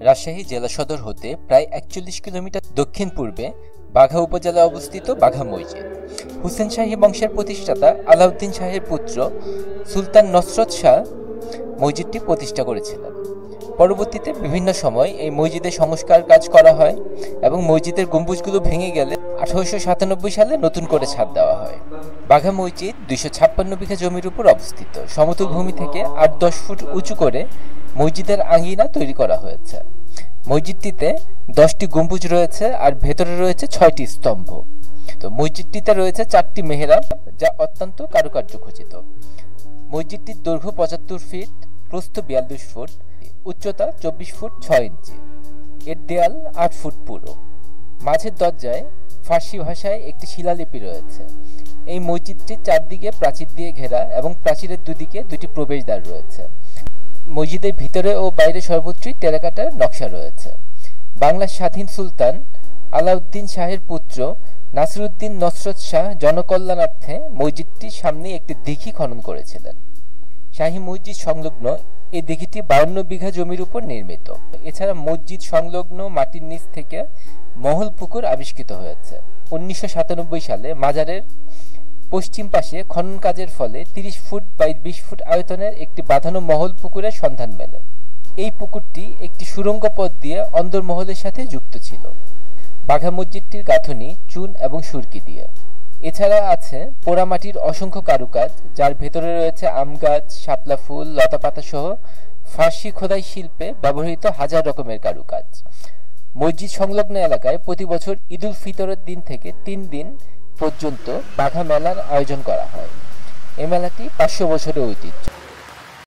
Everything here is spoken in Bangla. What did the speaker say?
রাজশাহী জেলা সদর হতে প্রায় ৪১ কিলোমিটার দক্ষিণ পূর্বে বাঘা উপজেলায় অবস্থিত বাঘা মসজিদ। হুসেন শাহী বংশের প্রতিষ্ঠাতা আলাউদ্দিন শাহের পুত্র সুলতান নসরত শাহ মসজিদটি প্রতিষ্ঠা করেছিলেন। পরবর্তীতে বিভিন্ন সময় এই মসজিদের সংস্কার কাজ করা হয় এবং মসজিদের গম্বুজগুলো ভেঙে গেলে ১৮৯৭ সালে নতুন করে ছাদ দেওয়া হয়। বাঘা মসজিদ ২৫৬ বিঘা জমির উপর অবস্থিত। সমতল ভূমি থেকে ৮-১০ ফুট উঁচু করে মসজিদের আঙ্গিনা তৈরি করা হয়েছে। মসজিদটিতে ১০টি গম্বুজ রয়েছে আর ভেতরে রয়েছে ৬টি স্তম্ভ। তো মসজিদটিতে রয়েছে ৪টি মেহরাব, যা অত্যন্ত কারুকার্য খচিত। মসজিদটির দৈর্ঘ্য ৭৫ ফিট, প্রস্থ ৪২ ফুট, উচ্চতা ২৪ ফুট ৬ ইঞ্চি। এর দেয়াল ৮ ফুট পুরো। মাঝের দরজায় ফার্সি ভাষায় একটি শিলালিপি রয়েছে। এই মসজিদটির চারদিকে প্রাচীর দিয়ে ঘেরা এবং প্রাচীরের দুদিকে দুটি প্রবেশদ্বার রয়েছে। মসজিদের ভিতরে ও বাইরে সর্বত্রই টেরাকোটার নকশা রয়েছে। বাংলার স্বাধীন সুলতান আলাউদ্দিন শাহের পুত্র নাসিরউদ্দিন নসরত শাহ জনকল্যাণার্থে মসজিদটির সামনে একটি দিঘি খনন করেছিলেন। শাহী মসজিদ সংলগ্ন এই দিঘিটি ৫২ বিঘা জমির উপর নির্মিত। এছাড়া মসজিদ সংলগ্ন মাটির নিচ থেকে মহল পুকুর আবিষ্কৃত হয়েছে। ১৯৯৭ সালে মাজারের পশ্চিম পাশে খনন কাজের ফলে ৩০ ফুট বাই ২০ ফুট আয়তনের একটি বাঁধানো মহল পুকুরের সন্ধান মেলে। এই পুকুরটি একটি সুড়ঙ্গ পথ দিয়ে অন্দরমহলের সাথে যুক্ত ছিল। বাঘা মসজিদটির গাঁথনি চুন এবং সুরকি দিয়ে। এছাড়া আছে পোড়ামাটির অসংখ্য কারুকাজ, যার ভেতরে রয়েছে আম গাছ, শাপলা ফুল, লতাপাতা সহ ফার্সি খোদাই শিল্পে ব্যবহৃত হাজার রকমের কারুকাজ। মসজিদ সংলগ্ন এলাকায় প্রতি বছর ঈদুল ফিতরের দিন থেকে ৩ দিন পর্যন্ত বাঘা মেলার আয়োজন করা হয়। এই মেলাটি ৫০০ বছরের ঐতিহ্য।